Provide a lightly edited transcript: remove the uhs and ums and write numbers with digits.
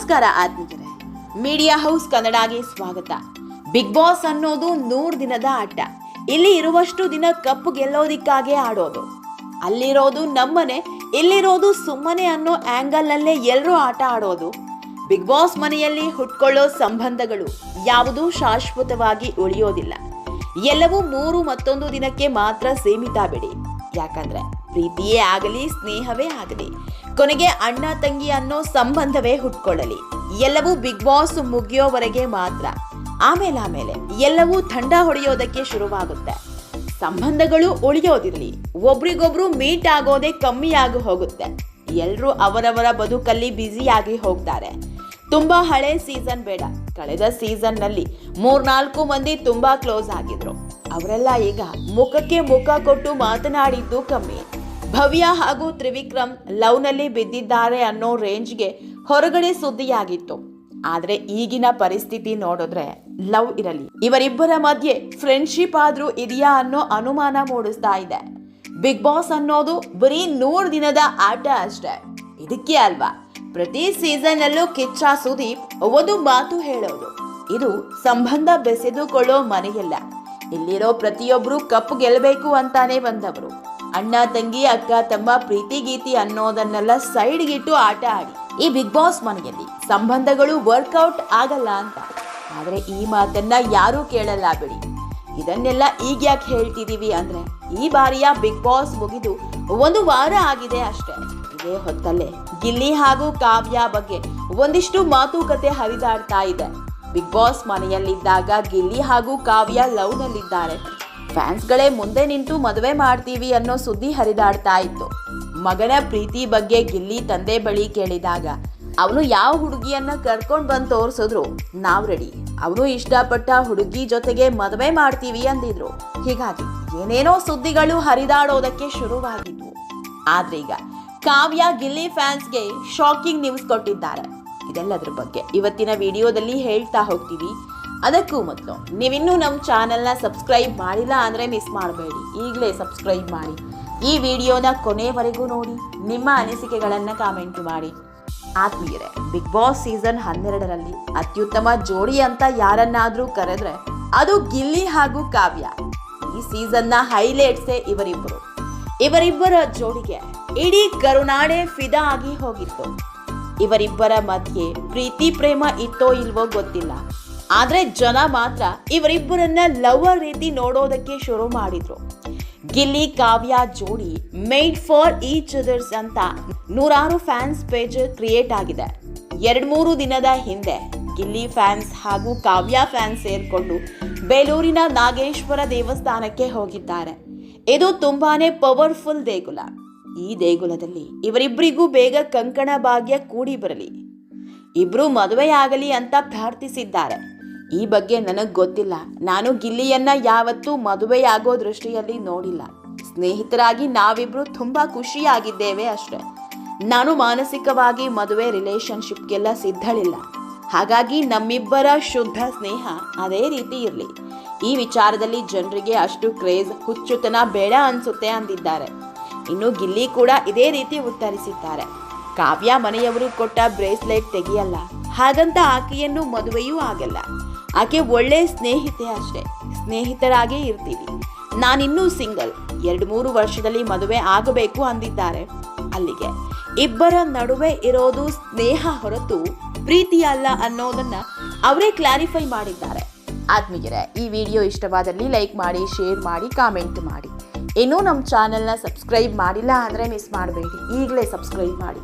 ನಮಸ್ಕಾರ ಆತ್ಮೀಯರೇ, media house ಕನ್ನಡಗೆ ಸ್ವಾಗತ. ಬಿಗ್ ಬಾಸ್ ಅನ್ನೋದು 100 ದಿನದ ಆಟ. ಇಲ್ಲಿ ಇರುವಷ್ಟು ದಿನ ಕಪ್ ಗೆಲ್ಲೋದಿಕ್ಕಾಗೆ ಆಡೋದು. ಅಲ್ಲಿರೋದು ನಮ್ಮನೆ, ಇಲ್ಲಿರೋದು ಸುಮ್ಮನೆ ಅನ್ನೋ ಆಂಗಲ್ ನಲ್ಲೇ ಎಲ್ಲರೂ ಆಟ ಆಡೋದು. ಬಿಗ್ ಬಾಸ್ ಮನೆಯಲ್ಲಿ ಹುಟ್ಕೊಳ್ಳೋ ಸಂಬಂಧಗಳು ಯಾವುದೂ ಶಾಶ್ವತವಾಗಿ ಉಳಿಯೋದಿಲ್ಲ. ಎಲ್ಲವೂ 3 ಮತ್ತೊಂದು ದಿನಕ್ಕೆ ಮಾತ್ರ ಸೀಮಿತ ಬಿಡಿ. ಯಾಕಂದ್ರೆ ಪ್ರೀತಿಯೇ ಆಗಲಿ, ಸ್ನೇಹವೇ ಆಗಲಿ, ಕೊನೆಗೆ ಅಣ್ಣ ತಂಗಿ ಅನ್ನೋ ಸಂಬಂಧವೇ ಹುಟ್ಕೊಳ್ಳಲಿ. ಎಲ್ಲವೂ ಬಿಗ್ ಬಾಸ್ ಮುಗಿಯೋವರೆಗೆ ಮಾತ್ರ. ಆಮೇಲೆ ಎಲ್ಲವೂ ತಂಡ ಹೊಡೆಯೋದಕ್ಕೆ ಶುರುವಾಗುತ್ತೆ. ಸಂಬಂಧಗಳು ಉಳಿಯೋದಿರಲಿ, ಒಬ್ರಿಗೊಬ್ರು ಮೀಟ್ ಆಗೋದೇ ಕಮ್ಮಿ ಆಗಿ ಹೋಗುತ್ತೆ. ಎಲ್ಲರೂ ಅವರವರ ಬದುಕಲ್ಲಿ ಬ್ಯುಸಿಯಾಗಿ ಹೋಗ್ತಾರೆ. ತುಂಬಾ ಹಳೆ ಸೀಸನ್ ಬೇಡ, ಕಳೆದ ಸೀಸನ್ ನಲ್ಲಿ 3-4 ಮಂದಿ ತುಂಬಾ ಕ್ಲೋಸ್ ಆಗಿದ್ರು. ಅವರೆಲ್ಲ ಈಗ ಮುಖಕ್ಕೆ ಮುಖ ಕೊಟ್ಟು ಮಾತನಾಡಿದ್ದು ಕಮ್ಮಿ. ಭವ್ಯ ಹಾಗೂ ತ್ರಿವಿಕ್ರಮ್ ಲವ್ ನಲ್ಲಿ ಬಿದ್ದಿದ್ದಾರೆ ಅನ್ನೋ ರೇಂಜ್ಗೆ ಹೊರಗಡೆ ಸುದ್ದಿಯಾಗಿತ್ತು. ಆದ್ರೆ ಈಗಿನ ಪರಿಸ್ಥಿತಿ ನೋಡಿದ್ರೆ ಲವ್ ಇರಲಿ, ಇವರಿಬ್ಬರ ಮಧ್ಯೆ ಫ್ರೆಂಡ್ಶಿಪ್ ಆದ್ರೂ ಇದೆಯಾ ಅನ್ನೋ ಅನುಮಾನ ಮೂಡಿಸ್ತಾ ಇದೆ. ಬಿಗ್ ಬಾಸ್ ಅನ್ನೋದು ಬರೀ 100 ದಿನದ ಆಟ ಅಷ್ಟೇ. ಇದಕ್ಕೆ ಅಲ್ವಾ ಪ್ರತಿ ಸೀಸನ್ ಅಲ್ಲೂ ಕಿಚ್ಚ ಸುದೀಪ್ ಒಂದು ಮಾತು ಹೇಳೋದು, ಇದು ಸಂಬಂಧ ಬೆಸೆದುಕೊಳ್ಳೋ ಮನೆಯಲ್ಲ, ಇಲ್ಲಿರೋ ಪ್ರತಿಯೊಬ್ರು ಕಪ್ ಗೆಲ್ಲಬೇಕು ಅಂತಾನೆ ಬಂದವರು. ಅಣ್ಣ ತಂಗಿ, ಅಕ್ಕ ತಮ್ಮ, ಪ್ರೀತಿ ಗೀತಿ ಅನ್ನೋದನ್ನೆಲ್ಲ ಸೈಡ್ಗಿಟ್ಟು ಆಟ ಆಡಿ ಈ ಬಿಗ್ ಬಾಸ್ ಮನೆಯಲ್ಲಿ ಸಂಬಂಧಗಳು ವರ್ಕೌಟ್ ಆಗಲ್ಲ ಅಂತ. ಆದ್ರೆ ಈ ಮಾತನ್ನ ಯಾರೂ ಕೇಳಲ್ಲ ಬಿಡಿ. ಇದನ್ನೆಲ್ಲ ಈಗ ಯಾಕೆ ಹೇಳ್ತಿದೀವಿ ಅಂದ್ರೆ, ಈ ಬಾರಿಯ ಬಿಗ್ ಬಾಸ್ ಮುಗಿದು 1 ವಾರ ಆಗಿದೆ ಅಷ್ಟೇ. ಇದೇ ಹೊತ್ತಲ್ಲೇ ಗಿಲ್ಲಿ ಹಾಗೂ ಕಾವ್ಯ ಬಗ್ಗೆ ಒಂದಿಷ್ಟು ಮಾತುಕತೆ ಹರಿದಾಡ್ತಾ ಇದೆ. ಬಿಗ್ ಬಾಸ್ ಮನೆಯಲ್ಲಿದ್ದಾಗ ಗಿಲ್ಲಿ ಹಾಗೂ ಕಾವ್ಯ ಲವ್ ನಲ್ಲಿದ್ದಾರೆ. ಫ್ಯಾನ್ಸ್ಗಳೇ ಮುಂದೆ ನಿಂತು ಮದುವೆ ಮಾಡ್ತೀವಿ ಅನ್ನೋ ಸುದ್ದಿ ಹರಿದಾಡ್ತಾ ಇತ್ತು. ಮಗನ ಪ್ರೀತಿ ಬಗ್ಗೆ ಗಿಲ್ಲಿ ತಂದೆ ಬಳಿ ಕೇಳಿದಾಗ ಅವನು ಯಾವ ಹುಡುಗಿಯನ್ನ ಕರ್ಕೊಂಡು ಬಂದು ತೋರಿಸಿದ್ರು ನಾವ್ ರೆಡಿ, ಅವನು ಇಷ್ಟಪಟ್ಟ ಹುಡುಗಿ ಜೊತೆಗೆ ಮದುವೆ ಮಾಡ್ತೀವಿ ಅಂದಿದ್ರು. ಹೀಗಾಗಿ ಏನೇನೋ ಸುದ್ದಿಗಳು ಹರಿದಾಡೋದಕ್ಕೆ ಶುರುವಾಗಿದ್ವು. ಆದ್ರೆ ಈಗ ಕಾವ್ಯ ಗಿಲ್ಲಿ ಫ್ಯಾನ್ಸ್ಗೆ ಶಾಕಿಂಗ್ ನ್ಯೂಸ್ ಕೊಟ್ಟಿದ್ದಾರೆ. ಇದೆಲ್ಲದ್ರ ಬಗ್ಗೆ ಇವತ್ತಿನ ವಿಡಿಯೋದಲ್ಲಿ ಹೇಳ್ತಾ ಹೋಗ್ತೀವಿ. ಅದಕ್ಕೂ ಮೊದಲು ನೀವಿನ್ನೂ ನಮ್ಮ ಚಾನೆಲ್ನ ಸಬ್ಸ್ಕ್ರೈಬ್ ಮಾಡಿಲ್ಲ ಅಂದರೆ ಮಿಸ್ ಮಾಡಬೇಡಿ, ಈಗಲೇ ಸಬ್ಸ್ಕ್ರೈಬ್ ಮಾಡಿ. ಈ ವಿಡಿಯೋನ ಕೊನೆವರೆಗೂ ನೋಡಿ, ನಿಮ್ಮ ಅನಿಸಿಕೆಗಳನ್ನು ಕಾಮೆಂಟ್ ಮಾಡಿ. ಆತ್ಮೀಯರೇ, ಬಿಗ್ ಬಾಸ್ ಸೀಸನ್ 12ರಲ್ಲಿ ಅತ್ಯುತ್ತಮ ಜೋಡಿ ಅಂತ ಯಾರನ್ನಾದ್ರೂ ಕರೆದ್ರೆ ಅದು ಗಿಲ್ಲಿ ಹಾಗೂ ಕಾವ್ಯ. ಈ ಸೀಸನ್ನ ಹೈಲೈಟ್ಸೇ ಇವರಿಬ್ಬರ ಜೋಡಿಗೆ ಇಡೀ ಕರುನಾಡೆ ಫಿದಾ ಆಗಿ ಹೋಗಿತ್ತು. ಇವರಿಬ್ಬರ ಮಧ್ಯೆ ಪ್ರೀತಿ ಪ್ರೇಮ ಇತ್ತೋ ಇಲ್ವೋ ಗೊತ್ತಿಲ್ಲ, ಆದ್ರೆ ಜನ ಮಾತ್ರ ಇವರಿಬ್ಬರನ್ನ ಲವರ್ ರೀತಿ ನೋಡೋದಕ್ಕೆ ಶುರು ಮಾಡಿದ್ರು. ಗಿಲ್ಲಿ ಕಾವ್ಯ ಜೋಡಿ ಮೇಡ್ ಫಾರ್ ಈಚ್ ಅದರ್ಸ್ ಅಂತ 100 ಫ್ಯಾನ್ಸ್ ಪೇಜ್ ಕ್ರಿಯೇಟ್ ಆಗಿದೆ. 2-3 ದಿನದ ಹಿಂದೆ ಗಿಲ್ಲಿ ಫ್ಯಾನ್ಸ್ ಹಾಗೂ ಕಾವ್ಯ ಫ್ಯಾನ್ಸ್ ಸೇರ್ಕೊಂಡು ಬೇಲೂರಿನ ನಾಗೇಶ್ವರ ದೇವಸ್ಥಾನಕ್ಕೆ ಹೋಗಿದ್ದಾರೆ. ಇದು ತುಂಬಾನೇ ಪವರ್ಫುಲ್ ದೇಗುಲ. ಈ ದೇಗುಲದಲ್ಲಿ ಇವರಿಬ್ಬರಿಗೂ ಬೇಗ ಕಂಕಣ ಭಾಗ್ಯ ಕೂಡಿ ಬರಲಿ, ಇಬ್ರು ಮದುವೆಯಾಗಲಿ ಅಂತ ಪ್ರಾರ್ಥಿಸಿದ್ದಾರೆ. ಈ ಬಗ್ಗೆ ನನಗೆ ಗೊತ್ತಿಲ್ಲ, ನಾನು ಗಿಲ್ಲಿಯನ್ನ ಯಾವತ್ತೂ ಮದುವೆಯಾಗೋ ದೃಷ್ಟಿಯಲ್ಲಿ ನೋಡಿಲ್ಲ. ಸ್ನೇಹಿತರಾಗಿ ನಾವಿಬ್ರು ತುಂಬಾ ಖುಷಿಯಾಗಿದ್ದೇವೆ ಅಷ್ಟೇ. ನಾನು ಮಾನಸಿಕವಾಗಿ ಮದುವೆ ರಿಲೇಶನ್ಶಿಪ್ಗೆಲ್ಲ ಸಿದ್ಧಳಿಲ್ಲ. ಹಾಗಾಗಿ ನಮ್ಮಿಬ್ಬರ ಶುದ್ಧ ಸ್ನೇಹ ಅದೇ ರೀತಿ ಇರಲಿ. ಈ ವಿಚಾರದಲ್ಲಿ ಜನರಿಗೆ ಅಷ್ಟು ಕ್ರೇಜ್, ಹುಚ್ಚುತನ ಬೇಡ ಅನ್ಸುತ್ತೆ ಅಂದಿದ್ದಾರೆ. ಇನ್ನು ಗಿಲ್ಲಿ ಕೂಡ ಇದೇ ರೀತಿ ಉತ್ತರಿಸಿದ್ದಾರೆ. ಕಾವ್ಯ ಮನೆಯವರು ಕೊಟ್ಟ ಬ್ರೇಸ್ಲೆಟ್ ತೆಗೆಯಲ್ಲ, ಹಾಗಂತ ಆಕೆಯನ್ನು ಮದುವೆಯೂ ಆಗಲ್ಲ. ಆಕೆ ಒಳ್ಳೆ ಸ್ನೇಹಿತೆ ಅಷ್ಟೇ, ಸ್ನೇಹಿತರಾಗೇ ಇರ್ತೀವಿ. ನಾನಿನ್ನೂ ಸಿಂಗಲ್, 2-3 ವರ್ಷದಲ್ಲಿ ಮದುವೆ ಆಗಬೇಕು ಅಂದಿದ್ದಾರೆ. ಅಲ್ಲಿಗೆ ಇಬ್ಬರ ನಡುವೆ ಇರೋದು ಸ್ನೇಹ ಹೊರತು ಪ್ರೀತಿ ಅಲ್ಲ ಅನ್ನೋದನ್ನ ಅವರೇ ಕ್ಲಾರಿಫೈ ಮಾಡಿದ್ದಾರೆ. ಆತ್ಮೀಯರೇ, ಈ ವಿಡಿಯೋ ಇಷ್ಟವಾದಲ್ಲಿ ಲೈಕ್ ಮಾಡಿ, ಶೇರ್ ಮಾಡಿ, ಕಾಮೆಂಟ್ ಮಾಡಿ. ಇನ್ನೂ ನಮ್ಮ ಚಾನೆಲ್ನ ಸಬ್ಸ್ಕ್ರೈಬ್ ಮಾಡಿಲ್ಲ ಅಂದರೆ ಮಿಸ್ ಮಾಡಬೇಡಿ, ಈಗಲೇ ಸಬ್ಸ್ಕ್ರೈಬ್ ಮಾಡಿ.